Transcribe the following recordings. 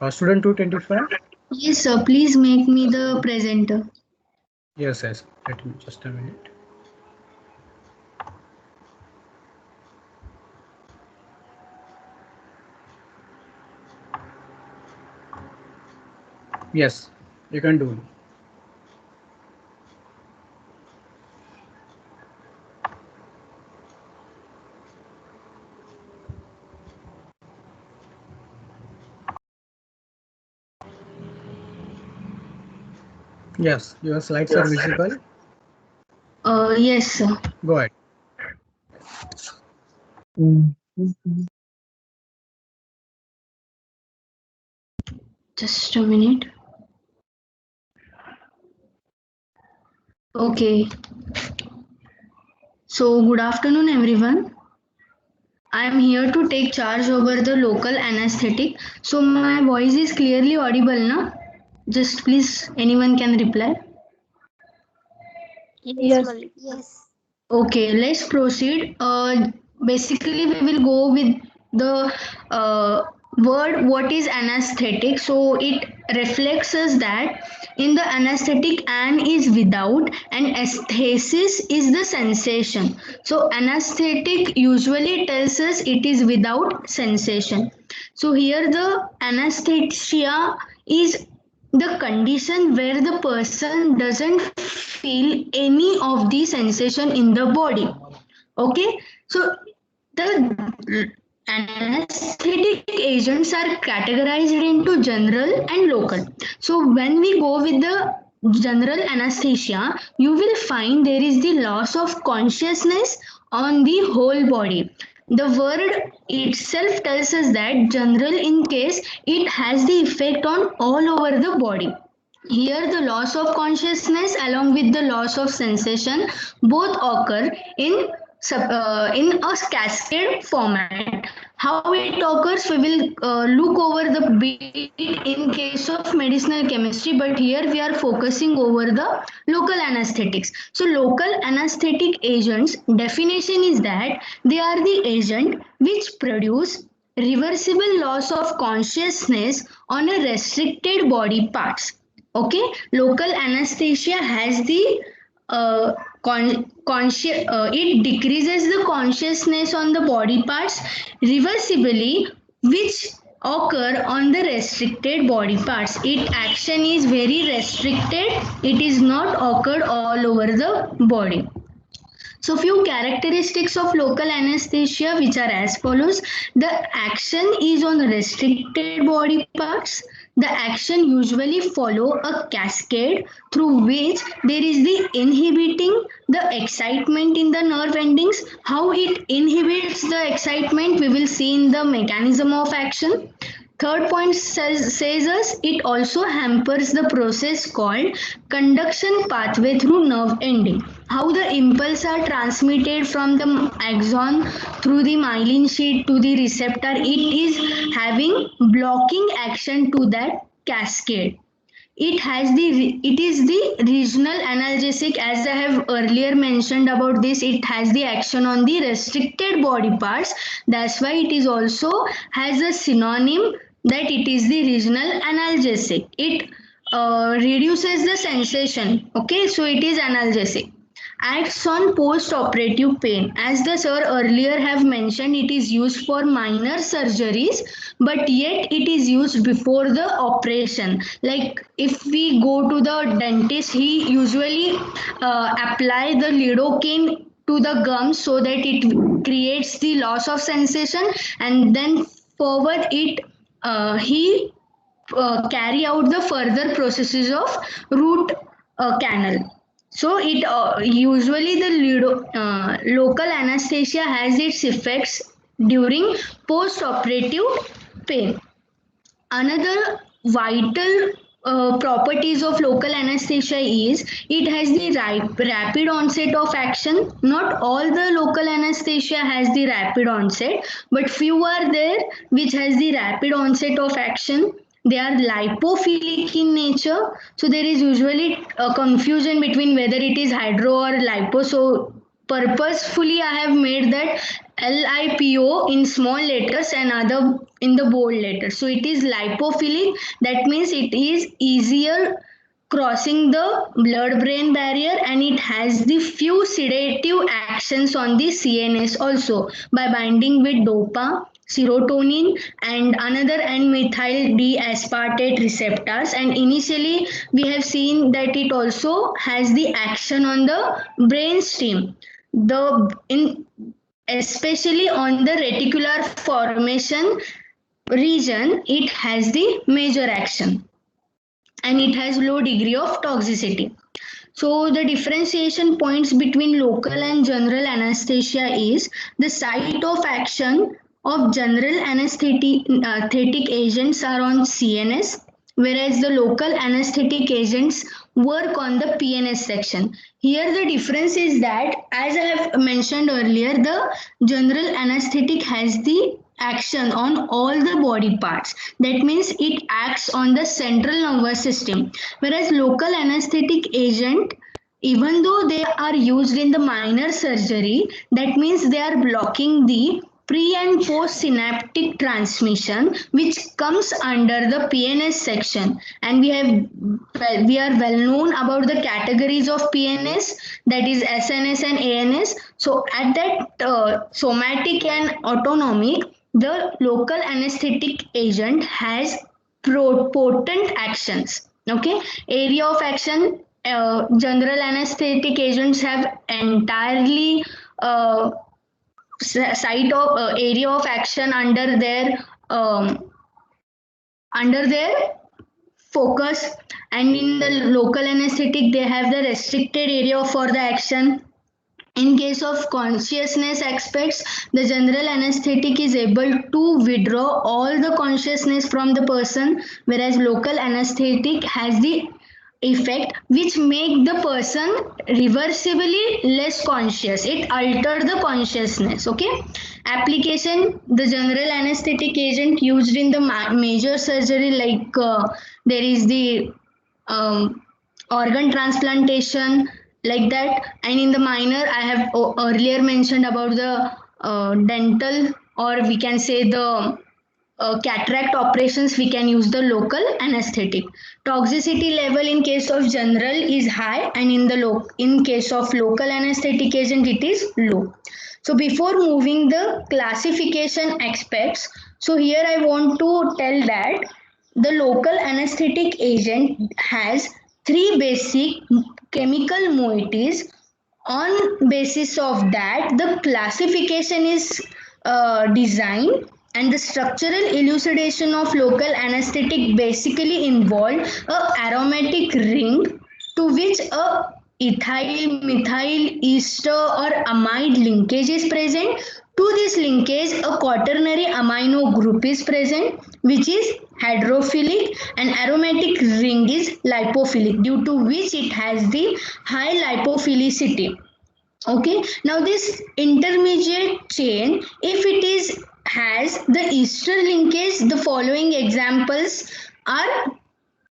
Student 225? Yes, sir. Please make me the presenter. Yes, yes. Let me just a minute. Yes, you can do it. Yes, your slides are visible. Yes, sir. Go ahead. Just a minute. Okay. So, good afternoon, everyone. I am here to take charge over the local anesthetic. So, my voice is clearly audible, na? Just please, anyone can reply. Yes, Malik. Yes. Okay, let's proceed. Basically, we will go with the word what is anesthetic. So it reflects us that in the anesthetic, an is without and aesthesis is the sensation. So anesthetic usually tells us it is without sensation. So here the anesthesia is the condition where the person doesn't feel any of the sensation in the body. Okay, so the anesthetic agents are categorized into general and local. So when we go with the general anesthesia, you will find there is the loss of consciousness on the whole body. The word itself tells us that general in case it has the effect on all over the body. Here, the loss of consciousness along with the loss of sensation both occur in a cascade format. How it occurs, we will look over the bit in case of medicinal chemistry, but here we are focusing over the local anesthetics. So, local anesthetic agents definition is that they are the agent which produce reversible loss of consciousness on a restricted body parts. Okay, local anesthesia has the it decreases the consciousness on the body parts reversibly, which occur on the restricted body parts. It action is very restricted, it is not occurred all over the body. So few characteristics of local anesthesia which are as follows. The action is on restricted body parts. The action usually follow a cascade through which there is the inhibiting the excitement in the nerve endings. How it inhibits the excitement we will see in the mechanism of action. Third point says us it also hampers the process called conduction pathway through nerve ending. How the impulse are transmitted from the axon through the myelin sheath to the receptor. It is having blocking action to that cascade. It is the regional analgesic. As I have earlier mentioned about this, it has the action on the restricted body parts. That's why it is also has a synonym that it is the regional analgesic. It reduces the sensation. Okay, so it is analgesic. Acts on post-operative pain. As the sir earlier have mentioned, it is used for minor surgeries, but yet it is used before the operation. Like if we go to the dentist, he usually apply the lidocaine to the gums so that it creates the loss of sensation, and then forward it he carry out the further processes of root canal. So it usually the local anesthesia has its effects during post-operative pain. Another vital properties of local anesthesia is it has the rapid onset of action. Not all the local anesthesia has the rapid onset, but few are there which has the rapid onset of action. They are lipophilic in nature, so there is usually a confusion between whether it is hydro or lipo. So purposefully I have made that LIPO in small letters and other in the bold letters. So it is lipophilic. That means it is easier crossing the blood-brain barrier, and it has the few sedative actions on the CNS also by binding with DOPA, serotonin, and another and methyl D aspartate receptors. And initially we have seen that it also has the action on the brainstem. The in especially on the reticular formation region, it has the major action and it has low degree of toxicity. So the differentiation points between local and general anesthesia is the site of action of general anesthetic agents are on CNS, whereas the local anesthetic agents work on the PNS section. Here the difference is that, as I have mentioned earlier, the general anesthetic has the action on all the body parts. That means it acts on the central nervous system, whereas local anesthetic agent, even though they are used in the minor surgery, that means they are blocking the pre and post synaptic transmission, which comes under the PNS section. And we are well known about the categories of PNS, that is SNS and ANS. So at that somatic and autonomic, the local anesthetic agent has potent actions. Okay, area of action, general anesthetic agents have entirely site of area of action um, under their focus, and in the local anesthetic they have the restricted area for the action. In case of consciousness aspects, the general anesthetic is able to withdraw all the consciousness from the person, whereas local anesthetic has the effect which make the person reversibly less conscious. It alter the consciousness. Okay. Application: the general anesthetic agent used in the major surgery, like there is the organ transplantation, like that. And in the minor, I have earlier mentioned about the dental, or we can say the cataract operations, we can use the local anesthetic. Toxicity level in case of general is high, and in case of local anesthetic agent it is low. So before moving the classification aspects, so here I want to tell that the local anesthetic agent has three basic chemical moieties. On basis of that, the classification is designed, and the structural elucidation of local anesthetic basically involve a aromatic ring to which a ethyl, methyl, ester or amide linkage is present. To this linkage, a quaternary amino group is present, which is hydrophilic, and aromatic ring is lipophilic, due to which it has the high lipophilicity. Okay, now this intermediate chain, if it is has the ester linkage, the following examples are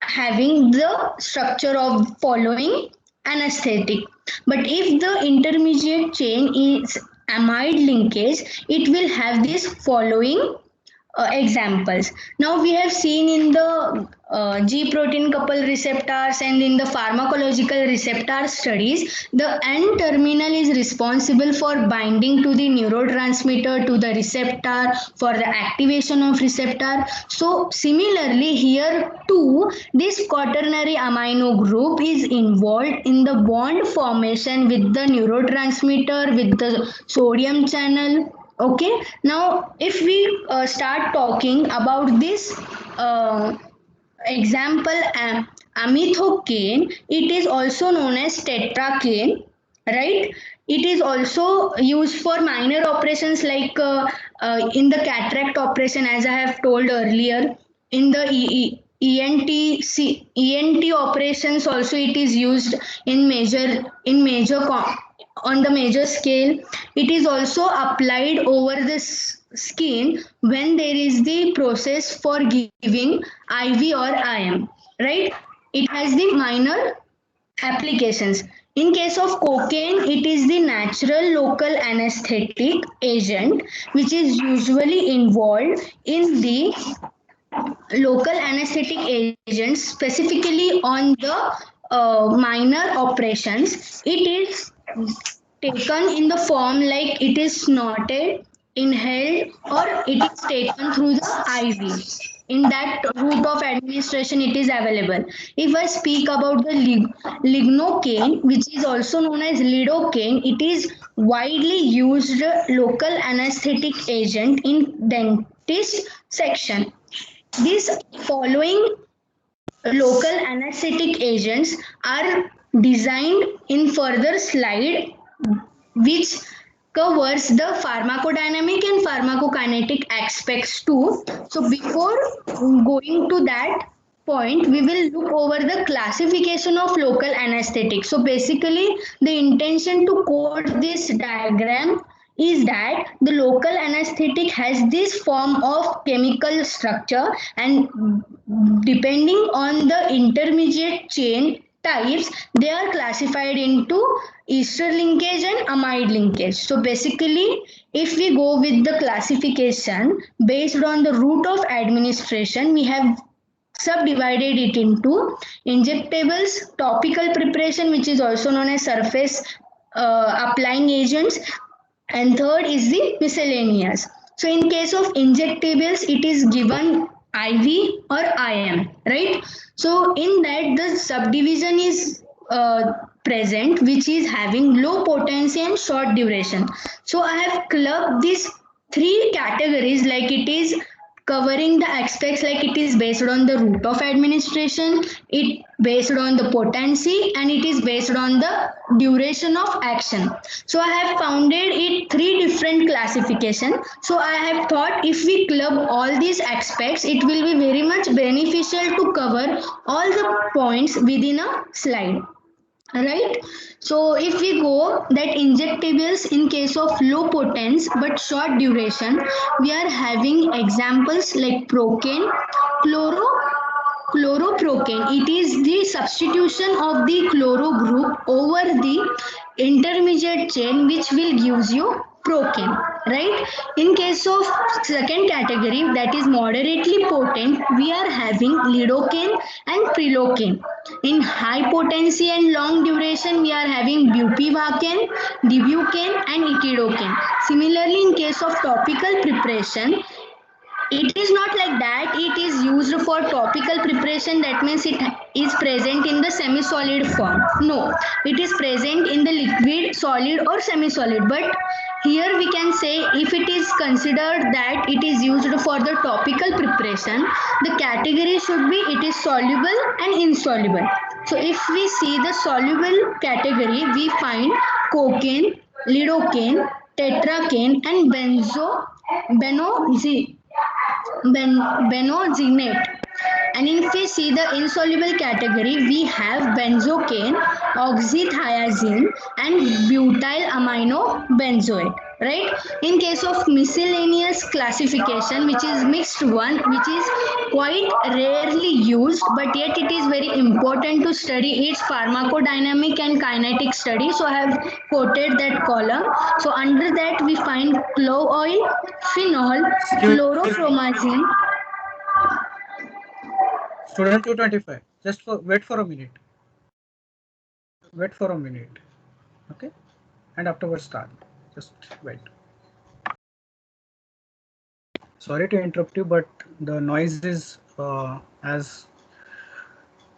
having the structure of following anesthetic. But if the intermediate chain is amide linkage, it will have this following examples. Now we have seen in the G protein couple receptors and in the pharmacological receptor studies, the N terminal is responsible for binding to the neurotransmitter, to the receptor, for the activation of receptor. So similarly here too, this quaternary amino group is involved in the bond formation with the neurotransmitter, with the sodium channel. Okay, now if we start talking about this example, amethocane, it is also known as tetracane, right? It is also used for minor operations, like in the cataract operation, as I have told earlier. In the ENT operations also it is used in on the major scale. It is also applied over the skin when there is the process for giving IV or IM, right? It has the minor applications. In case of cocaine, it is the natural local anesthetic agent which is usually involved in the local anesthetic agents, specifically on the minor operations. It is taken in the form like it is snorted, inhaled, or it is taken through the IV. In that route of administration, it is available. If I speak about the lignocaine, which is also known as lidocaine, it is widely used local anesthetic agent in dentist section. These following local anesthetic agents are designed in further slide which covers the pharmacodynamic and pharmacokinetic aspects too. So before going to that point, we will look over the classification of local anesthetic. So basically the intention to code this diagram is that the local anesthetic has this form of chemical structure, and depending on the intermediate chain types, they are classified into ester linkage and amide linkage. So basically, if we go with the classification based on the route of administration, we have subdivided it into injectables, topical preparation, which is also known as surface applying agents, and third is the miscellaneous. So in case of injectables, it is given IV or IM, right? So in that the subdivision is present, which is having low potency and short duration. So I have clubbed these three categories like it is covering the aspects like it is based on the route of administration, it based on the potency, and it is based on the duration of action. So I have founded it three different classification. So I have thought if we club all these aspects, it will be very much beneficial to cover all the points within a slide. Right. So if we go that injectables in case of low potency but short duration, we are having examples like procaine, chloroprocaine. It is the substitution of the chloro group over the intermediate chain which will gives you procaine, right? In case of second category, that is moderately potent, we are having lidocaine and prilocaine. In high potency and long duration, we are having bupivacaine, dibucaine, and etidocaine. Similarly, in case of topical preparation, it is not like that it is used for topical preparation, that means it is present in the semi-solid form. No, it is present in the liquid, solid, or semi-solid. But here we can say if it is considered that it is used for the topical preparation, the category should be it is soluble and insoluble. So if we see the soluble category, we find cocaine, lidocaine, tetracaine, and benzoate. And if we see the insoluble category, we have benzocaine, oxythiazine, and butyl amino benzoate. Right? In case of miscellaneous classification, which is mixed one, which is quite rarely used, but yet it is very important to study its pharmacodynamic and kinetic study. So I have quoted that column. So under that we find clove oil, phenol, chloropromazine. Student 225, just wait for a minute. Wait for a minute. Okay. And afterwards start. Just wait. Sorry to interrupt you, but the noise is as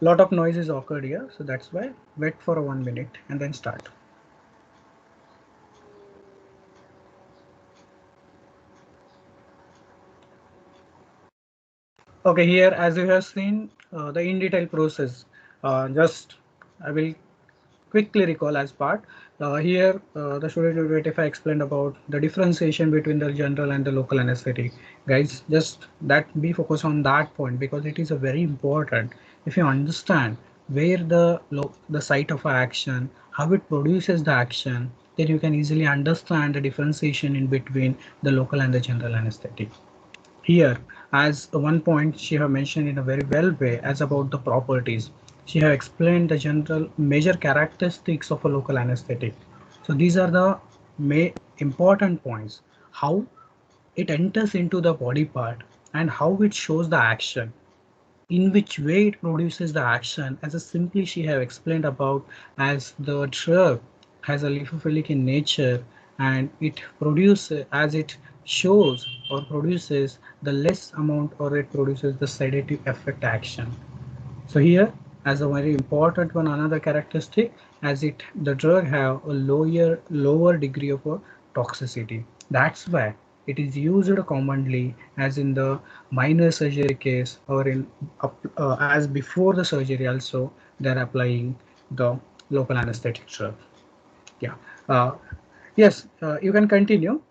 lot of noise is occurred here. So that's why wait for 1 minute and then start. Okay, here as you have seen the in detail process, just I will quickly recall as part. Here the student 225 explained about the differentiation between the general and the local anesthetic. Guys, just that be focused on that point because it is a very important. If you understand where the site of action, how it produces the action, then you can easily understand the differentiation in between the local and the general anesthetic. Here, as one point she have mentioned in a very well way as about the properties. she have explained the general major characteristics of a local anesthetic. So these are the important points: how it enters into the body part and how it shows the action, in which way it produces the action, as a simply she have explained about, as the drug has a lipophilic in nature, and it produces, as it shows or produces the less amount, or it produces the sedative effect action. So here, as a very important one, another characteristic, as it the drug have a lower degree of toxicity. That's why it is used commonly as in the minor surgery case, or in as before the surgery also they're applying the local anesthetic drug. Yeah. Yes, you can continue,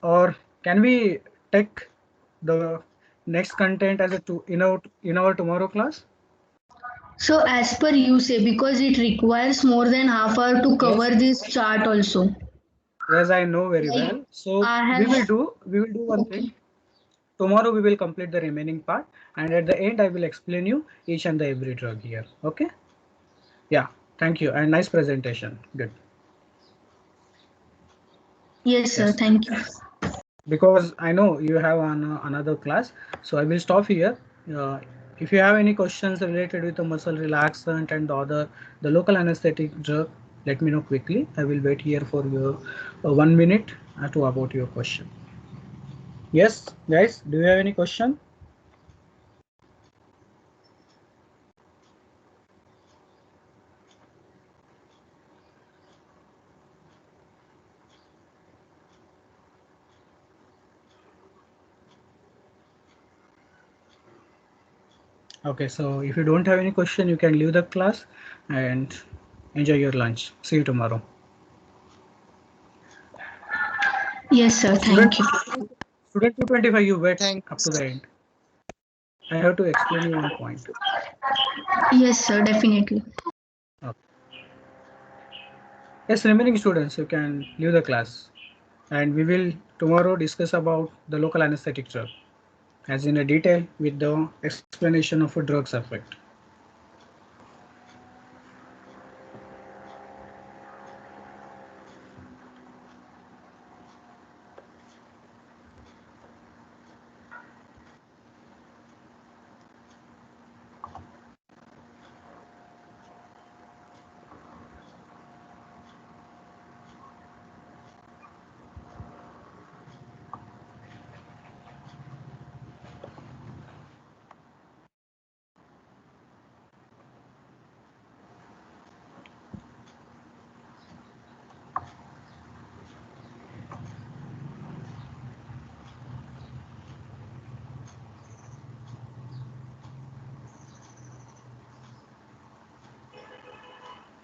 or can we take the next content as a in our tomorrow class? So as per you say, because it requires more than half hour to Yes. cover this chart also. Yes, I know very Like well. So I we will have do one thing. okay. Tomorrow we will complete the remaining part, and at the end I will explain you each and the every drug here. Okay? Yeah. Thank you, and nice presentation. Good. Yes, sir. Yes. Thank you. Because I know you have another class, so I will stop here. Uh, if you have any questions related with the muscle relaxant and the local anesthetic drug, let me know quickly. I will wait here for your 1 minute to about your question. Yes, guys, do you have any question? Okay, so if you don't have any question, you can leave the class and enjoy your lunch. See you tomorrow. Yes, sir. Student, Thank you. student 225, you wait up to Thanks. the end. I have to explain you one point. Yes, sir. Definitely. Okay. Yes, remaining students, you can leave the class, and we will tomorrow discuss about the local anesthetic drug, as in a detail with the explanation of a drug's effect.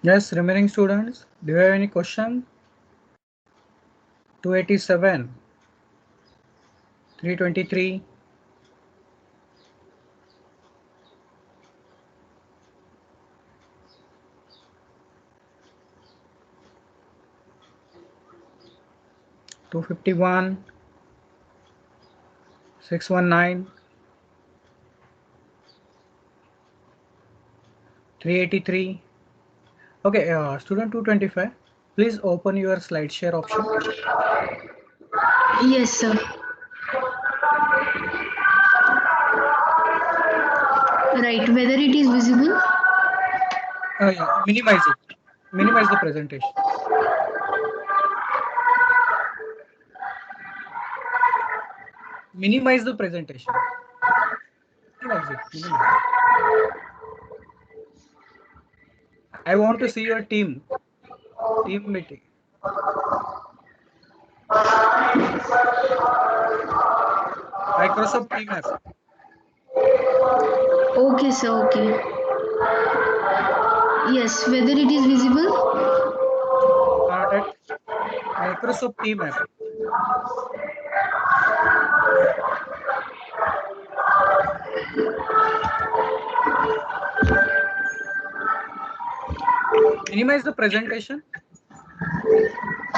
Yes, remaining students, do you have any question? 287, 323. Two 51, 619, 383. Okay, student 225, please open your slide share option. Yes, sir. Right. Whether it is visible? Yeah, minimize it. Minimize the presentation. Minimize the presentation. Minimize it. Minimize it. I want to see your team meeting. Microsoft Team app. Okay, sir. Okay. Yes. Whether it is visible? That Microsoft Team app. Minimize the presentation.